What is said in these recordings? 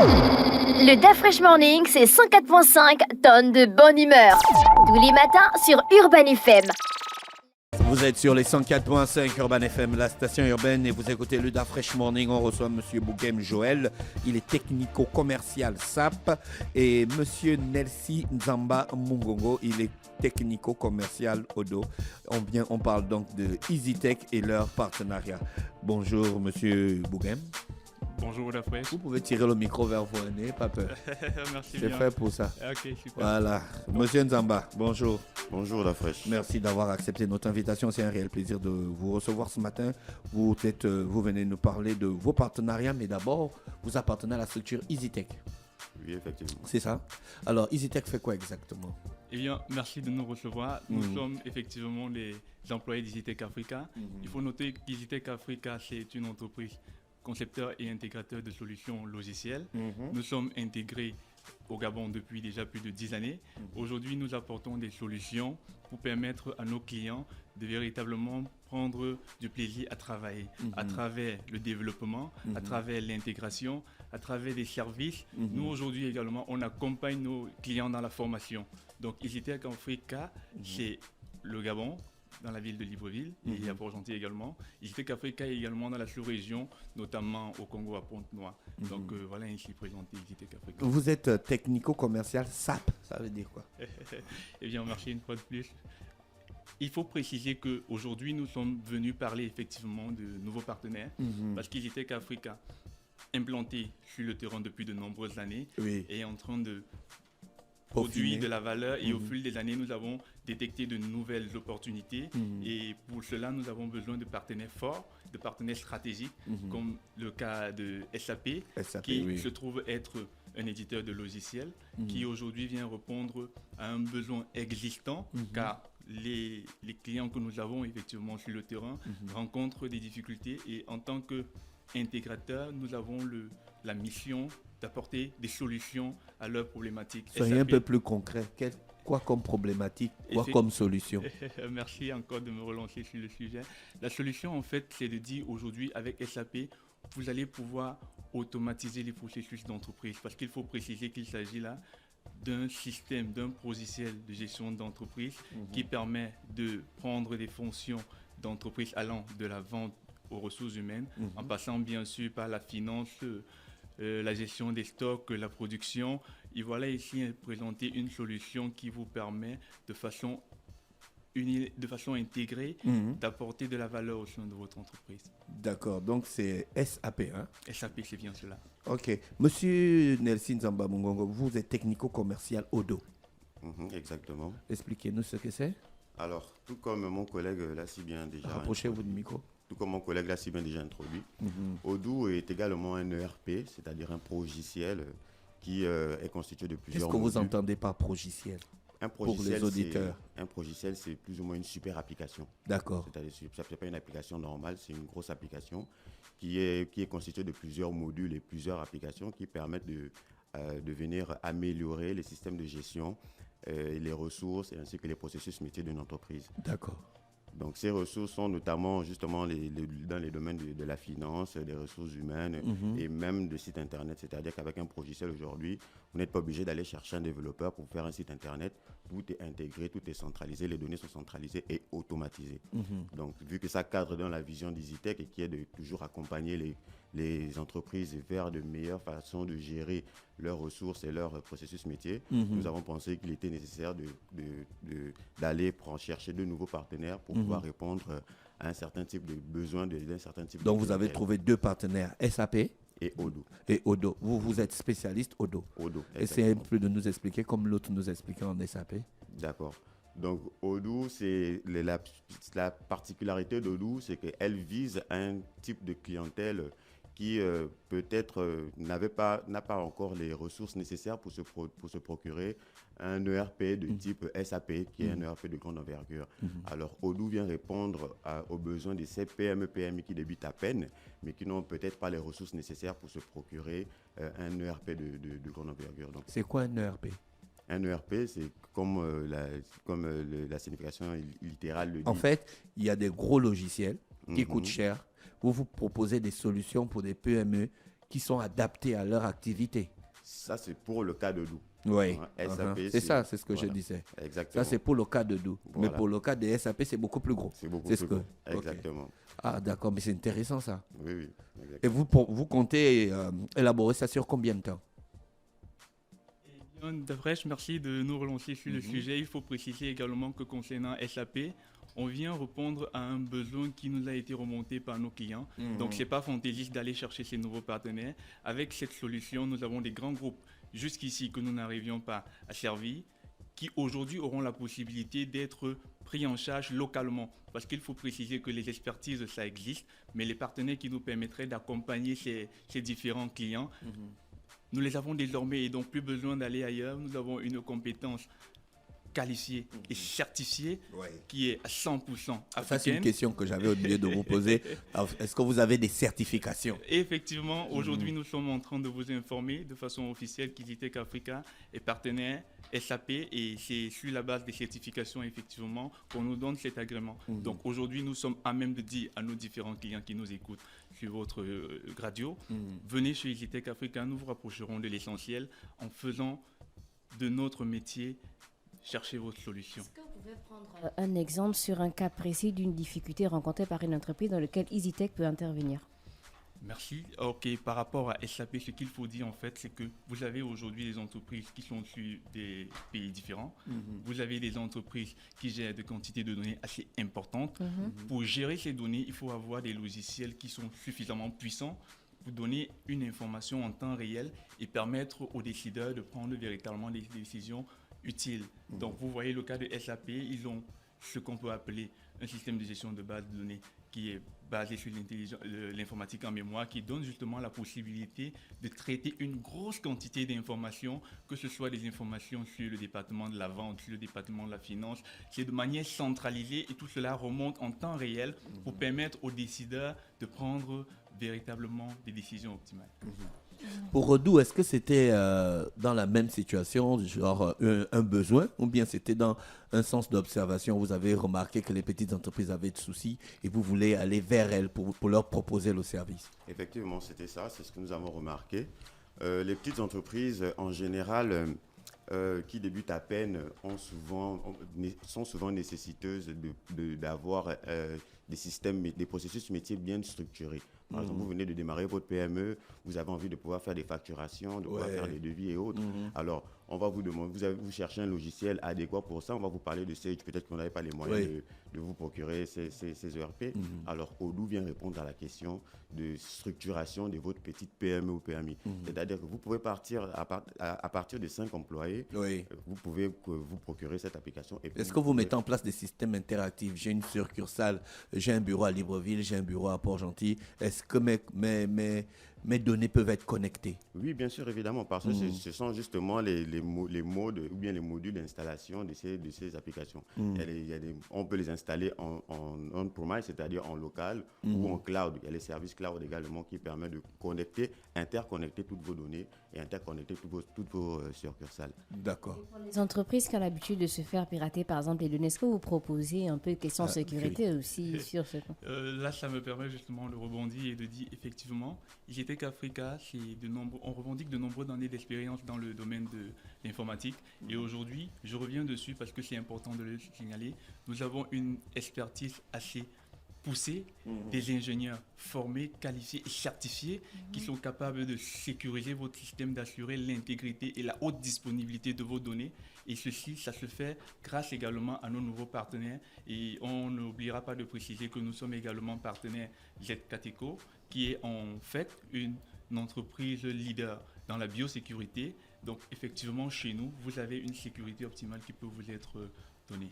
Le DA Fresh Morning, c'est 104.5 tonnes de bonne humeur. Tous les matins sur Urban FM. Vous êtes sur les 104.5 Urban FM, la station urbaine, et vous écoutez le DA Fresh Morning. On reçoit Monsieur Bouguem Joël, il est technico-commercial SAP, et Monsieur Nelsi Nzamba Mungongo, il est technico-commercial Odo. On parle donc de EasyTech et leur partenariat. Bonjour Monsieur Bouguem. Bonjour la fraîche. Vous pouvez tirer le micro vers vous, n'ayez pas peur. Merci C'est bien. fait pour ça. Ok, super. Voilà. Monsieur Nzamba, bonjour. Bonjour la fraîche. Merci d'avoir accepté notre invitation. C'est un réel plaisir de vous recevoir ce matin. Vous venez nous parler de vos partenariats, mais d'abord, vous appartenez à la structure EasyTech. Oui, effectivement. C'est ça. Alors, EasyTech fait quoi exactement? Eh bien, merci de nous recevoir. Nous sommes effectivement les employés d'EasyTech Africa. Il faut noter qu'EasyTech Africa, c'est une entreprise concepteur et intégrateur de solutions logicielles. Nous sommes intégrés au Gabon depuis déjà plus de 10 années. Aujourd'hui, nous apportons des solutions pour permettre à nos clients de véritablement prendre du plaisir à travailler, à travers le développement, à travers l'intégration, à travers des services. Nous, aujourd'hui également, on accompagne nos clients dans la formation. Donc, EasyTech Africa, c'est le Gabon, dans la ville de Libreville, et à Port-Gentil également. EasyTech Africa également dans la sous-région, notamment au Congo, à Pointe-Noire. Donc voilà ainsi présenté EasyTech Africa. Vous êtes technico-commercial SAP, ça veut dire quoi? Eh bien, merci une fois de plus. Il faut préciser qu'aujourd'hui, nous sommes venus parler effectivement de nouveaux partenaires, parce qu'EasyTech Africa, implanté sur le terrain depuis de nombreuses années, est en train de produire de la valeur, et au fil des années, nous avons détecté de nouvelles opportunités, et pour cela, nous avons besoin de partenaires forts, de partenaires stratégiques, comme le cas de SAP qui se trouve être un éditeur de logiciels, qui aujourd'hui vient répondre à un besoin existant, car les clients que nous avons effectivement sur le terrain rencontrent des difficultés, et en tant qu'intégrateur, nous avons la mission d'apporter des solutions à leurs problématiques. Soyez un peu plus concret. Quoi comme problématique, quoi comme solution? Merci encore de me relancer sur le sujet. La solution, en fait, c'est de dire aujourd'hui, avec SAP, vous allez pouvoir automatiser les processus d'entreprise, parce qu'il faut préciser qu'il s'agit là d'un système, d'un logiciel de gestion d'entreprise qui permet de prendre des fonctions d'entreprise allant de la vente aux ressources humaines, en passant bien sûr par la finance, la gestion des stocks, la production. Et voilà ici présenter une solution qui vous permet de façon intégrée d'apporter de la valeur au sein de votre entreprise. D'accord, donc c'est SAP, hein? SAP, c'est bien cela. Ok. Monsieur Nelsi Nzamba Mungongo, vous êtes technico-commercial Odo. Exactement. Expliquez-nous ce que c'est. Alors, tout comme mon collègue l'a si bien déjà... Rapprochez-vous du micro. Tout comme mon collègue l'a si bien déjà introduit, Odoo est également un ERP, c'est-à-dire un progiciel qui est constitué de plusieurs modules. Qu'est-ce que vous modules. entendez par progiciel? Pour les auditeurs. Un progiciel, c'est plus ou moins une super application. D'accord. C'est-à-dire, ça n'est pas une application normale, c'est une grosse application qui est constituée de plusieurs modules et plusieurs applications qui permettent de venir améliorer les systèmes de gestion, les ressources ainsi que les processus métiers d'une entreprise. D'accord. Donc ces ressources sont notamment justement dans les domaines de la finance, des ressources humaines et même de sites internet. C'est-à-dire qu'avec un logiciel aujourd'hui, vous n'êtes pas obligé d'aller chercher un développeur pour faire un site internet. Tout est intégré, tout est centralisé, les données sont centralisées et automatisées. Donc vu que ça cadre dans la vision d'EasyTech et qui est de toujours accompagner les entreprises vers de meilleures façons de gérer leurs ressources et leurs processus métiers, nous avons pensé qu'il était nécessaire d'aller chercher de nouveaux partenaires pour pouvoir répondre à un certain type de besoin d'un certain type. Donc vous avez trouvé deux partenaires, SAP et Odoo. Et Odo. Vous êtes spécialiste Odo. Odoo. Essayez un peu de nous expliquer comme l'autre nous expliquait en SAP. D'accord. Donc Odoo, c'est la particularité d'Odoo, c'est qu'elle vise un type de clientèle qui peut-être n'a pas encore les ressources nécessaires pour se procurer un ERP de type SAP, qui est un ERP de grande envergure. Alors, Odoo vient répondre aux besoins de ces PME, PMI qui débutent à peine, mais qui n'ont peut-être pas les ressources nécessaires pour se procurer un ERP de grande envergure. Donc, c'est quoi un ERP? Un ERP, c'est comme la signification littérale le dit. En fait, il y a des gros logiciels qui coûtent cher. Vous proposez des solutions pour des PME qui sont adaptés à leur activité. Ça, c'est pour le cas de Dou. Oui, SAP, c'est ça, c'est ce que voilà. je disais. Exactement. Ça, c'est pour le cas de Dou. Voilà. Mais pour le cas des SAP, c'est beaucoup plus gros. C'est beaucoup C'est plus ce que- gros. ok. Exactement. Ah, d'accord, mais c'est intéressant ça. Oui, oui. Et vous comptez élaborer ça sur combien de temps? Dafresh, merci de nous relancer sur le sujet. Il faut préciser également que concernant SAP, on vient répondre à un besoin qui nous a été remonté par nos clients. Donc, ce n'est pas fantaisiste d'aller chercher ces nouveaux partenaires. Avec cette solution, nous avons des grands groupes jusqu'ici que nous n'arrivions pas à servir, qui aujourd'hui auront la possibilité d'être pris en charge localement. Parce qu'il faut préciser que les expertises, ça existe, mais les partenaires qui nous permettraient d'accompagner ces différents clients, nous les avons désormais et donc plus besoin d'aller ailleurs. Nous avons une compétence qualifiée et certifiée qui est à 100% africaine. Ça, c'est une question que j'avais oublié de vous poser. Alors, est-ce que vous avez des certifications? Effectivement, aujourd'hui, nous sommes en train de vous informer de façon officielle qu'Easytech Africa est partenaire SAP et c'est sur la base des certifications, effectivement, qu'on nous donne cet agrément. Donc aujourd'hui, nous sommes à même de dire à nos différents clients qui nous écoutent sur votre radio, venez chez Easytech Africa, nous vous rapprocherons de l'essentiel en faisant de notre métier chercher votre solution. Est-ce que vous pouvez prendre un exemple sur un cas précis d'une difficulté rencontrée par une entreprise dans laquelle Easytech peut intervenir? Merci. Ok, par rapport à SAP, ce qu'il faut dire en fait, c'est que vous avez aujourd'hui des entreprises qui sont sur des pays différents. Vous avez des entreprises qui gèrent des quantités de données assez importantes. Pour gérer ces données, il faut avoir des logiciels qui sont suffisamment puissants pour donner une information en temps réel et permettre aux décideurs de prendre véritablement des décisions utiles. Donc, vous voyez le cas de SAP, ils ont ce qu'on peut appeler un système de gestion de base de données qui est basé sur l'informatique en mémoire, qui donne justement la possibilité de traiter une grosse quantité d'informations, que ce soit des informations sur le département de la vente, sur le département de la finance. C'est de manière centralisée et tout cela remonte en temps réel pour permettre aux décideurs de prendre véritablement des décisions optimales. Pour Redou, est-ce que c'était dans la même situation, genre un besoin, ou bien c'était dans un sens d'observation? Vous avez remarqué que les petites entreprises avaient de soucis et vous voulez aller vers elles pour leur proposer le service? Effectivement, c'était ça, c'est ce que nous avons remarqué. Les petites entreprises, en général, qui débutent à peine, sont souvent nécessiteuses d'avoir des systèmes, des processus métiers bien structurés. Par exemple, vous venez de démarrer votre PME, vous avez envie de pouvoir faire des facturations, de pouvoir faire des devis et autres. Alors, on va vous demander, vous cherchez un logiciel adéquat pour ça, on va vous parler de Sage, peut-être qu'on n'avait pas les moyens de vous procurer ces ERP. Alors, Odoo vient répondre à la question de structuration de votre petite PME ou PMI. C'est-à-dire que vous pouvez partir à partir de 5 employés, vous pouvez vous procurer cette application. Est-ce que vous mettez en place des systèmes interactifs? J'ai une succursale, j'ai un bureau à Libreville, j'ai un bureau à Port-Gentil. Est-ce que mes données peuvent être connectées? Oui, bien sûr, évidemment, parce que ce sont justement les modes ou bien les modules d'installation de ces applications. On peut les installer en on-premise, c'est-à-dire en local ou en cloud. Il y a les services cloud également qui permettent de interconnecter toutes vos données et interconnecter toutes vos succursales. D'accord. Pour les entreprises qui ont l'habitude de se faire pirater, par exemple, les données, est-ce que vous proposez un peu de questions de sécurité aussi sur ce point? Là, ça me permet justement de rebondir et de dire effectivement, Easytech Africa, on revendique de nombreuses années d'expérience dans le domaine de l'informatique. Et aujourd'hui, je reviens dessus parce que c'est important de le signaler. Nous avons une expertise assez poussée, des ingénieurs formés, qualifiés et certifiés qui sont capables de sécuriser votre système, d'assurer l'intégrité et la haute disponibilité de vos données. Et ceci, ça se fait grâce également à nos nouveaux partenaires. Et on n'oubliera pas de préciser que nous sommes également partenaires ZKTECO, qui est en fait une entreprise leader dans la biosécurité. Donc effectivement, chez nous, vous avez une sécurité optimale qui peut vous être donnée.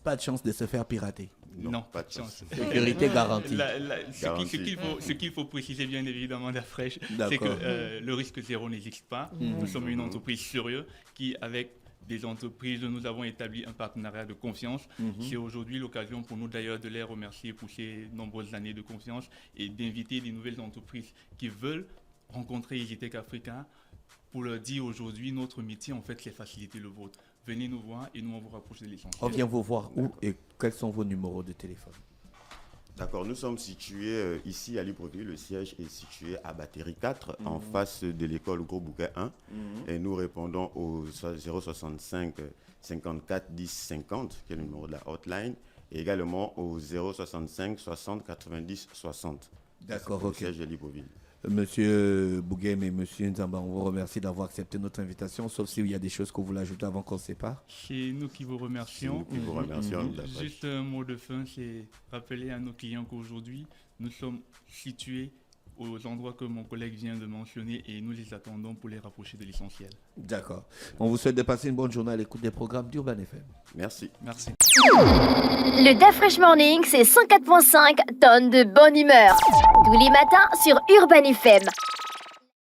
Pas de chance de se faire pirater? Non, pas de chance. Sécurité garantie. Ce qu'il faut préciser bien évidemment d'Afresh, c'est que le risque zéro n'existe pas. Nous sommes une entreprise sérieuse qui, avec des entreprises, nous avons établi un partenariat de confiance. C'est aujourd'hui l'occasion pour nous d'ailleurs de les remercier pour ces nombreuses années de confiance et d'inviter des nouvelles entreprises qui veulent rencontrer Easytech Africa pour leur dire aujourd'hui notre métier en fait c'est faciliter le vôtre. Venez nous voir et nous on vous rapproche de l'essentiel. On vient vous voir où et quels sont vos numéros de téléphone? D'accord, nous sommes situés ici à Libreville. Le siège est situé à Batterie 4, en face de l'école Gros Bouquet 1. Et nous répondons au 065 54 10 50, qui est le numéro de la hotline, et également au 065 60 90 60. D'accord, Le ok. siège de Libreville. Monsieur Bouguem et Monsieur Nzamba, on vous remercie d'avoir accepté notre invitation, sauf s'il y a des choses que vous voulez ajouter avant qu'on se sépare. C'est nous qui vous remercions. C'est nous qui vous remercions. D'après. Juste un mot de fin, c'est rappeler à nos clients qu'aujourd'hui, nous sommes situés aux endroits que mon collègue vient de mentionner et nous les attendons pour les rapprocher de l'essentiel. D'accord. On vous souhaite de passer une bonne journée à l'écoute des programmes d'Urban FM. Merci. Merci. Le DAF Fresh Morning, c'est 104.5 tonnes de bonne humeur. Tous les matins sur Urban FM.